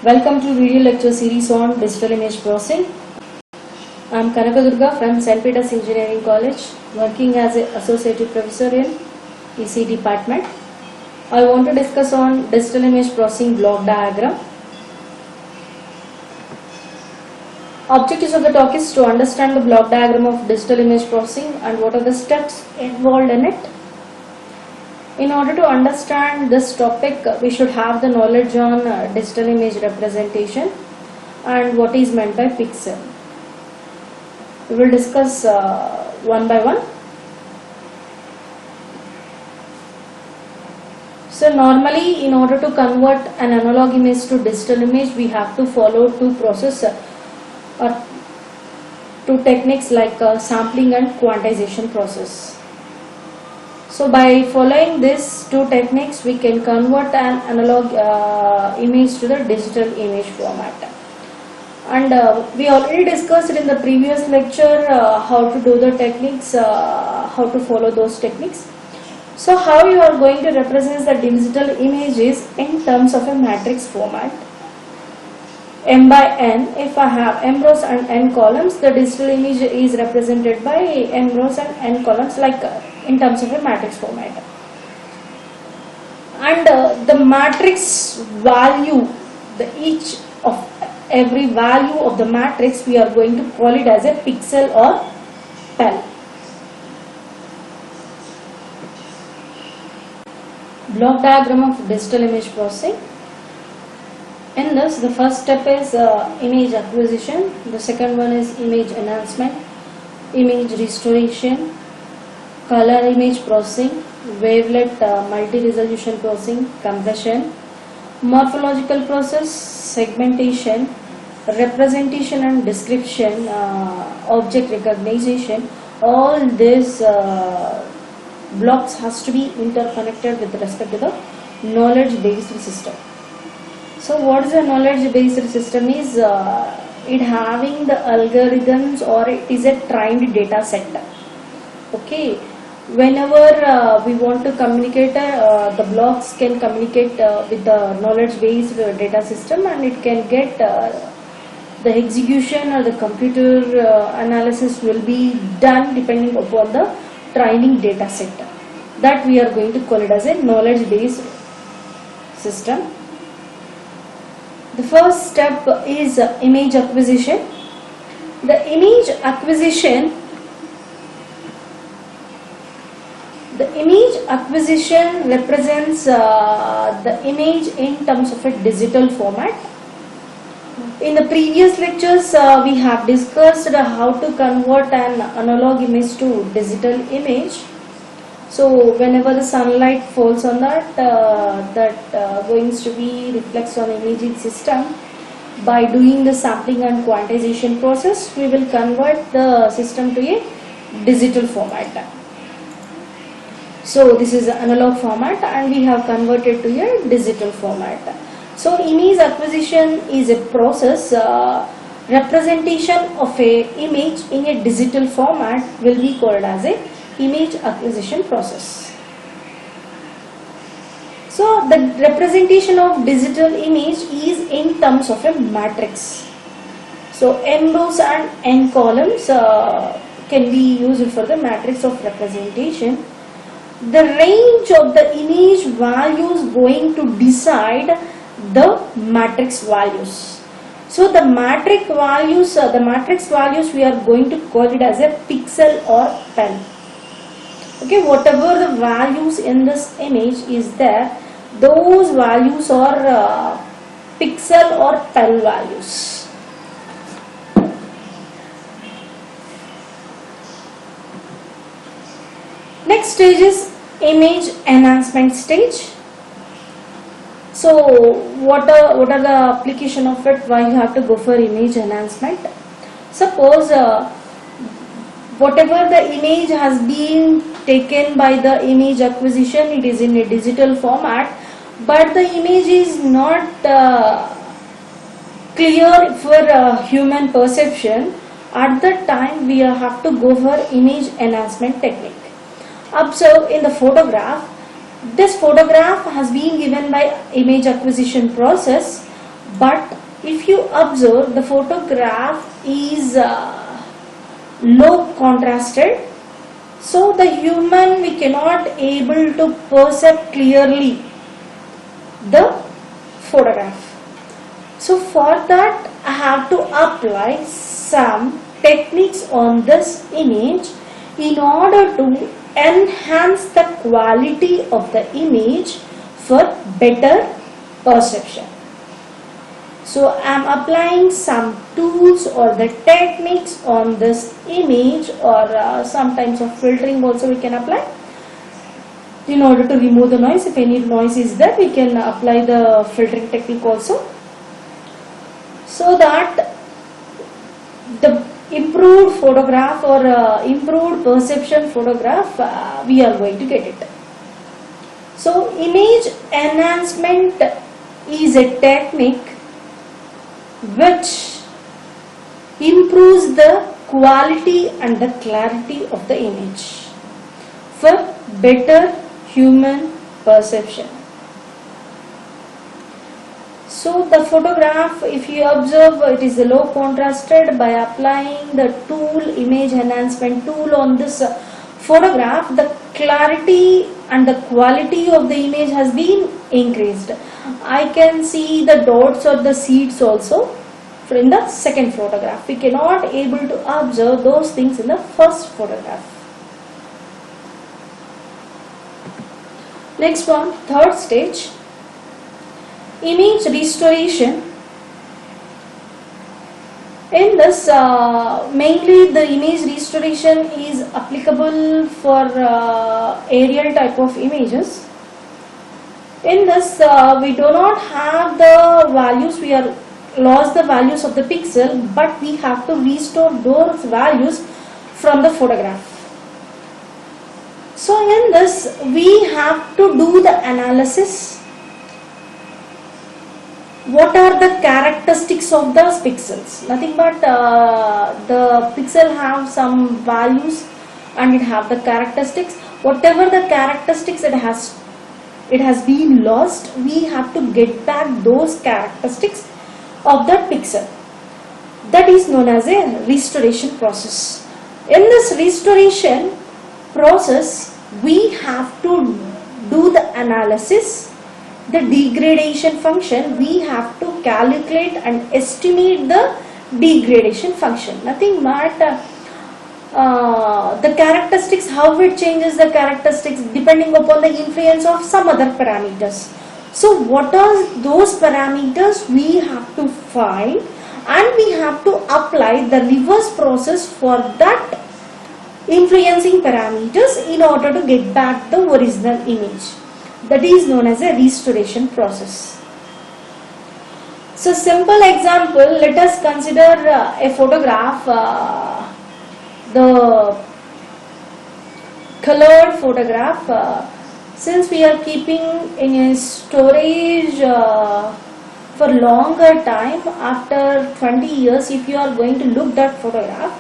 Welcome to video lecture series on digital image processing. I am Kanakadurga from St. Peter's Engineering College, working as an associate professor in EC department. I want to discuss on digital image processing block diagram. Objectives of the talk is to understand the block diagram of digital image processing and what are the steps involved in it. In order to understand this topic, we should have the knowledge on digital image representation and what is meant by pixel. We will discuss one by one. So normally, in order to convert an analog image to digital image, we have to follow two techniques like sampling and quantization process. So by following these two techniques, we can convert an analog image to the digital image format. And we already discussed in the previous lecture how to do the techniques, how to follow those techniques. So how you are going to represent the digital images in terms of a matrix format. M by N, if I have M rows and N columns, the digital image is represented by M rows and N columns like in terms of a matrix format. And the matrix value, each of every value of the matrix, we are going to call it as a pixel or pel. Block diagram of digital image processing. In this, the first step is image acquisition, the second one is image enhancement, image restoration, color image processing, wavelet multi-resolution processing, compression, morphological process, segmentation, representation and description, object recognition. All these blocks has to be interconnected with respect to the knowledge-based system. So what is a knowledge-based system is it having the algorithms, or it is a trained data set. Okay, whenever we want to communicate, the blocks can communicate with the knowledge-based data system, and it can get the execution or the computer analysis will be done depending upon the training data set. That we are going to call it as a knowledge-based system. The first step is image acquisition. The image acquisition represents the image in terms of a digital format. In the previous lectures, we have discussed how to convert an analog image to digital image. So whenever the sunlight falls on that, going to be reflects on imaging system. By doing the sampling and quantization process, we will convert the system to a digital format. So this is an analog format, and we have converted to a digital format. So image acquisition is a process. Representation of a image in a digital format will be called as a image acquisition process. So the representation of digital image is in terms of a matrix. So M rows and N columns can be used for the matrix of representation. The range of the image values going to decide the matrix values. So the matrix values we are going to call it as a pixel or pel. Okay, whatever the values in this image is there, those values are pixel or pel values. Next stage is image enhancement stage. So what are the application of it? Why you have to go for image enhancement? Suppose whatever the image has been taken by the image acquisition, it is in a digital format, but the image is not clear for human perception. At that time, we have to go for image enhancement technique. Observe in the photograph, This photograph has been given by image acquisition process, But if you observe, the photograph is low contrasted, so the human we cannot able to perceive clearly the photograph. So for that I have to apply some techniques on this image in order to enhance the quality of the image for better perception. So I am applying some tools or the techniques on this image, or some types of filtering also we can apply in order to remove the noise. If any noise is there, we can apply the filtering technique also, so that the improved photograph or improved perception photograph we are going to get it. So image enhancement is a technique which improves the quality and the clarity of the image for better human perception. So the photograph, if you observe, it is low contrasted. By applying the tool, image enhancement tool on this photograph, the clarity and the quality of the image has been increased. I can see the dots or the seeds also in the second photograph. We cannot able to observe those things in the first photograph. Next one, third stage, image restoration. In this, mainly the image restoration is applicable for aerial type of images. In this, we do not have the values, we are lost the values of the pixel, but we have to restore those values from the photograph. So in this, we have to do the analysis. What are the characteristics of those pixels? Nothing but the pixel have some values and it have the characteristics. Whatever the characteristics it has been lost, we have to get back those characteristics of that pixel. That is known as a restoration process. In this restoration process, we have to do the analysis, the degradation function. We have to calculate and estimate the degradation function. Nothing but the characteristics, how it changes the characteristics depending upon the influence of some other parameters. So what are those parameters we have to find, and we have to apply the reverse process for that influencing parameters in order to get back the original image. That is known as a restoration process. So simple example, let us consider a photograph, the colored photograph. Since we are keeping in a storage for longer time, after 20 years, if you are going to look that photograph,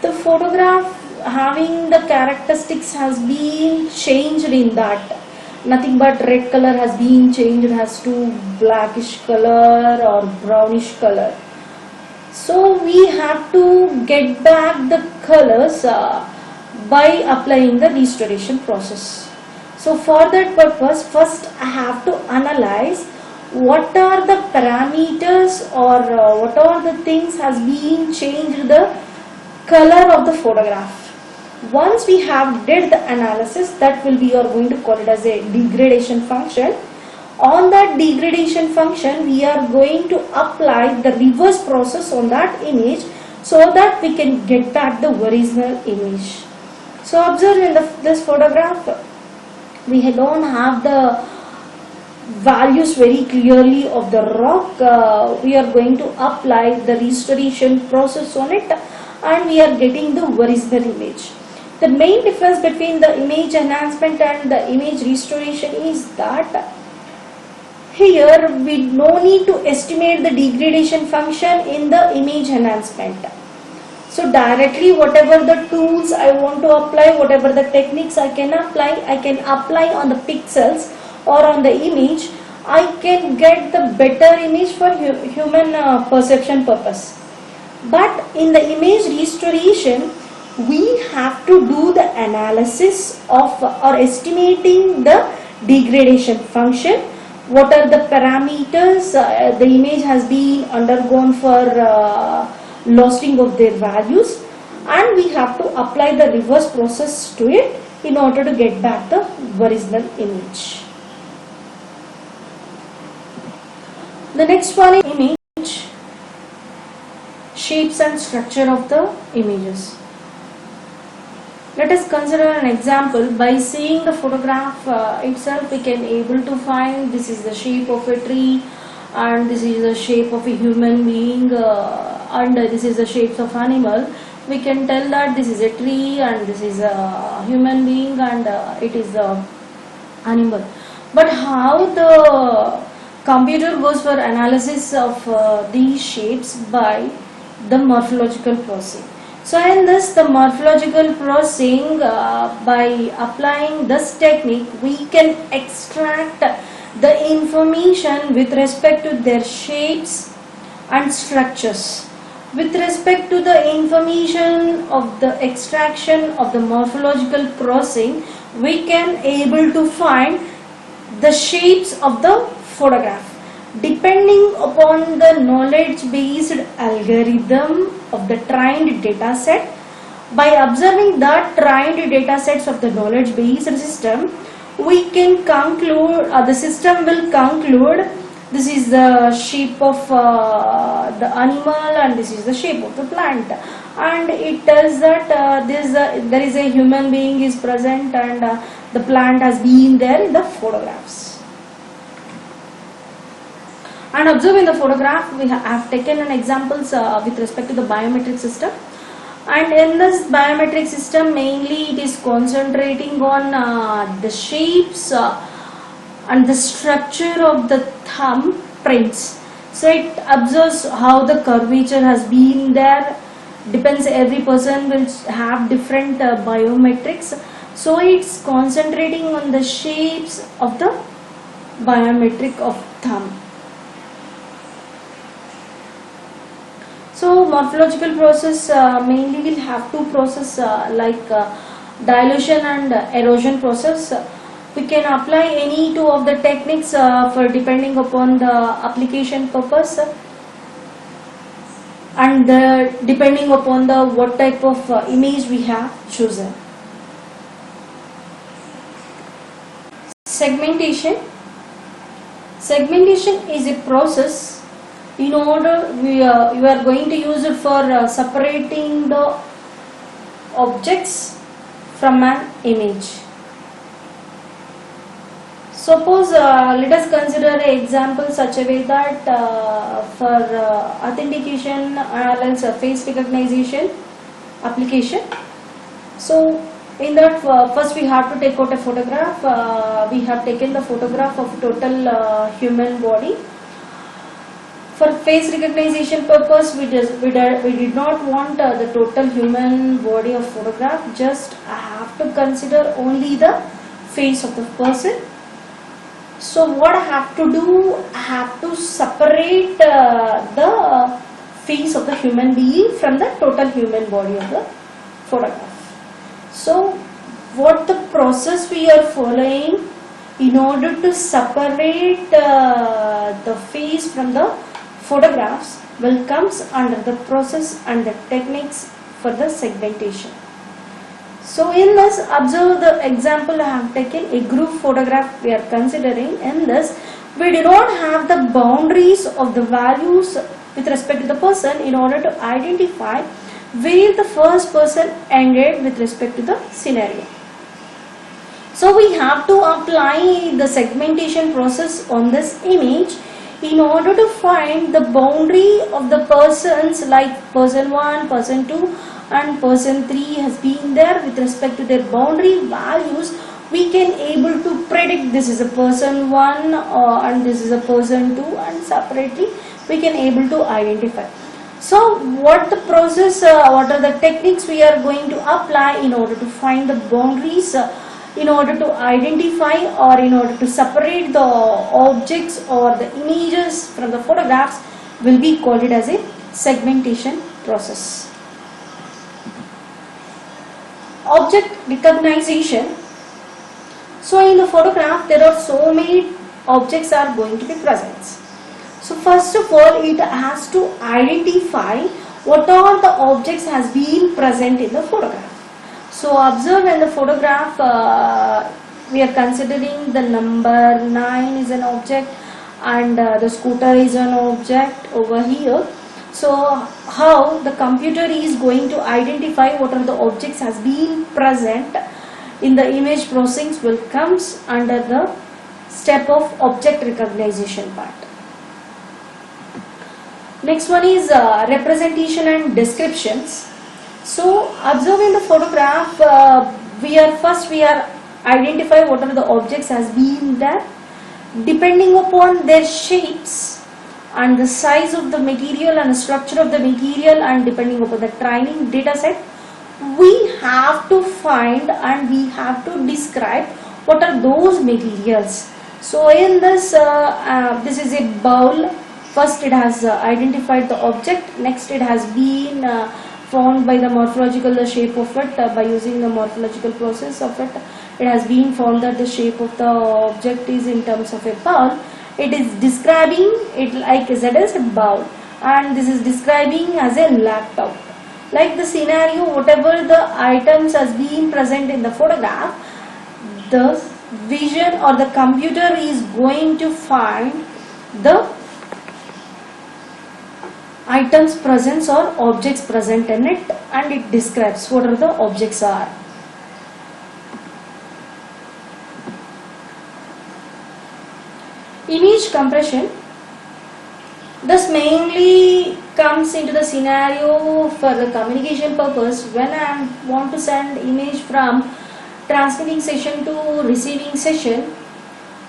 the photograph having the characteristics has been changed in that. Nothing but red color has been changed, has to blackish color or brownish color. So we have to get back the colors by applying the restoration process. So for that purpose, first I have to analyze what are the parameters or what are the things has been changed the color of the photograph. Once we have did the analysis, that will be, you are going to call it as a degradation function. On that degradation function, we are going to apply the reverse process on that image so that we can get back the original image. So observe in this photograph, we don't have the values very clearly of the rock. We are going to apply the restoration process on it and we are getting the original image. The main difference between the image enhancement and the image restoration is that here we no need to estimate the degradation function in the image enhancement. So directly whatever the tools I want to apply, whatever the techniques I can apply on the pixels or on the image, I can get the better image for human perception purpose. But in the image restoration, we have to do the analysis of or estimating the degradation function. What are the parameters the image has been undergone for losing of their values, and we have to apply the reverse process to it in order to get back the original image. The next one is image shapes and structure of the images. Let us consider an example. By seeing the photograph itself, we can able to find this is the shape of a tree, and this is the shape of a human being, and this is the shapes of animal. We can tell that this is a tree and this is a human being and it is the animal. But how the computer goes for analysis of these shapes? By the morphological processing. So in this, the morphological processing, by applying this technique, we can extract the information with respect to their shapes and structures. With respect to the information of the extraction of the morphological processing, we can able to find the shapes of the photograph. Depending upon the knowledge based algorithm of the trained data set, by observing the trained data sets of the knowledge based system, we can conclude, the system will conclude this is the shape of the animal and this is the shape of the plant, and it tells that there is a human being is present and the plant has been there in the photographs. And observing the photograph, we have taken an examples with respect to the biometric system, and in this biometric system mainly it is concentrating on the shapes and the structure of the thumb prints. So it observes how the curvature has been there. Depends, every person will have different biometrics. So it's concentrating on the shapes of the biometric of thumb. So morphological process mainly will have two process like dilution and erosion process. We can apply any two of the techniques for depending upon the application purpose and depending upon the what type of image we have chosen. Segmentation. Segmentation is a process in order you are going to use it for separating the objects from an image. Suppose let us consider an example such a way that for authentication or face recognition application. So in that first we have to take out a photograph. We have taken the photograph of total human body. For face recognition purpose, we did not want the total human body of photograph. Just I have to consider only the face of the person. So what I have to do, I have to separate the face of the human being from the total human body of the photograph. So what the process we are following in order to separate the face from the photographs will comes under the process and the techniques for the segmentation. So in this, observe the example I have taken, a group photograph we are considering. In this, we do not have the boundaries of the values with respect to the person in order to identify where the first person ended with respect to the scenario. So we have to apply the segmentation process on this image in order to find the boundary of the persons, like person 1, person 2 and person 3 has been there with respect to their boundary values. We can able to predict this is a person 1 and this is a person 2, and separately we can able to identify. So what the process, what are the techniques we are going to apply in order to find the boundaries in order to identify or in order to separate the objects or the images from the photographs will be called it as a segmentation process. Object recognition. So in the photograph there are so many objects are going to be present. So first of all it has to identify what all the objects has been present in the photograph. So observe in the photograph we are considering the number 9 is an object and the scooter is an object over here. So how the computer is going to identify what are the objects has been present in the image processing will comes under the step of object recognition part. Next one is representation and descriptions. So observe in the photograph we are identify what are the objects has been there. Depending upon their shapes and the size of the material and the structure of the material and depending upon the training data set, we have to find and we have to describe what are those materials. So in this this is a bowl. First it has identified the object, next it has been found by the morphological shape of it by using the morphological process of it. It has been found that the shape of the object is in terms of a bowl. It is describing it like Z as a bowl and this is describing as a laptop. Like the scenario, whatever the items has been present in the photograph, the vision or the computer is going to find the items present or objects present in it and it describes what are the objects are. Image compression. This mainly comes into the scenario for the communication purpose when I want to send image from transmitting session to receiving session.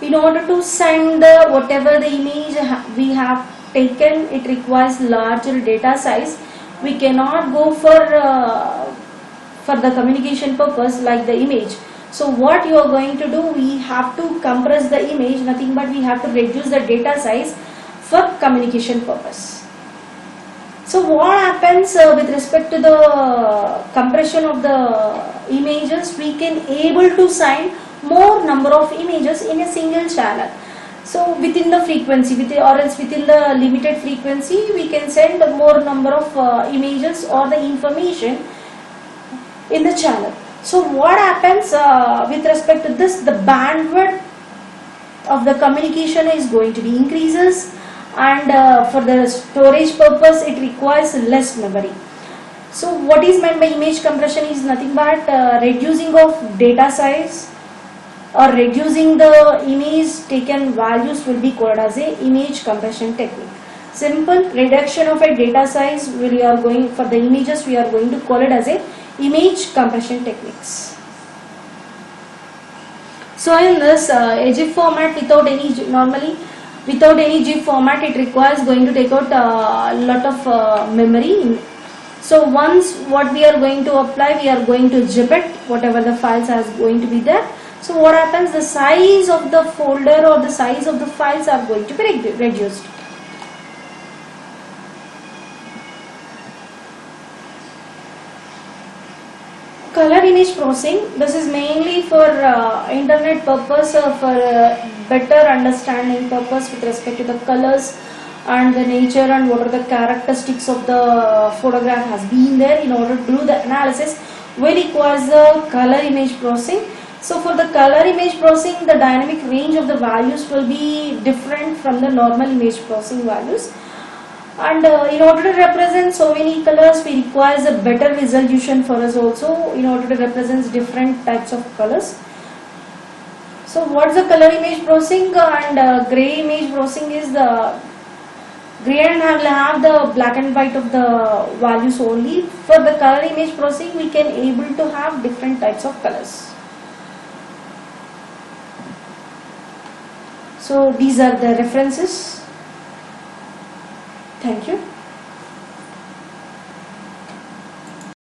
In order to send whatever the image we have taken, it requires larger data size. We cannot go for the communication purpose like the image. So what you are going to do, we have to compress the image, nothing but we have to reduce the data size for communication purpose. So what happens with respect to the compression of the images, we can able to send more number of images in a single channel. So within the frequency, or else within the limited frequency, we can send more number of images or the information in the channel. So what happens with respect to this, the bandwidth of the communication is going to be increases and for the storage purpose it requires less memory. So what is meant by image compression is nothing but reducing of data size or reducing the image taken values will be called as a image compression technique. Simple reduction of a data size we are going for the images, we are going to call it as a image compression techniques. So in this a GIF format normally without any GIF format it requires going to take out a lot of memory. So once what we are going to apply, we are going to zip it whatever the files are going to be there. So what happens, the size of the folder or the size of the files are going to be reduced. Color image processing, this is mainly for internet purpose for better understanding purpose with respect to the colors and the nature and what are the characteristics of the photograph has been there. In order to do the analysis, we requires the color image processing. So for the color image processing, the dynamic range of the values will be different from the normal image processing values. And in order to represent so many colors, we requires a better resolution for us also in order to represent different types of colors. So what's the color image processing and gray image processing is the gray and will have the black and white of the values only. For the color image processing, we can able to have different types of colors. So these are the references. Thank you.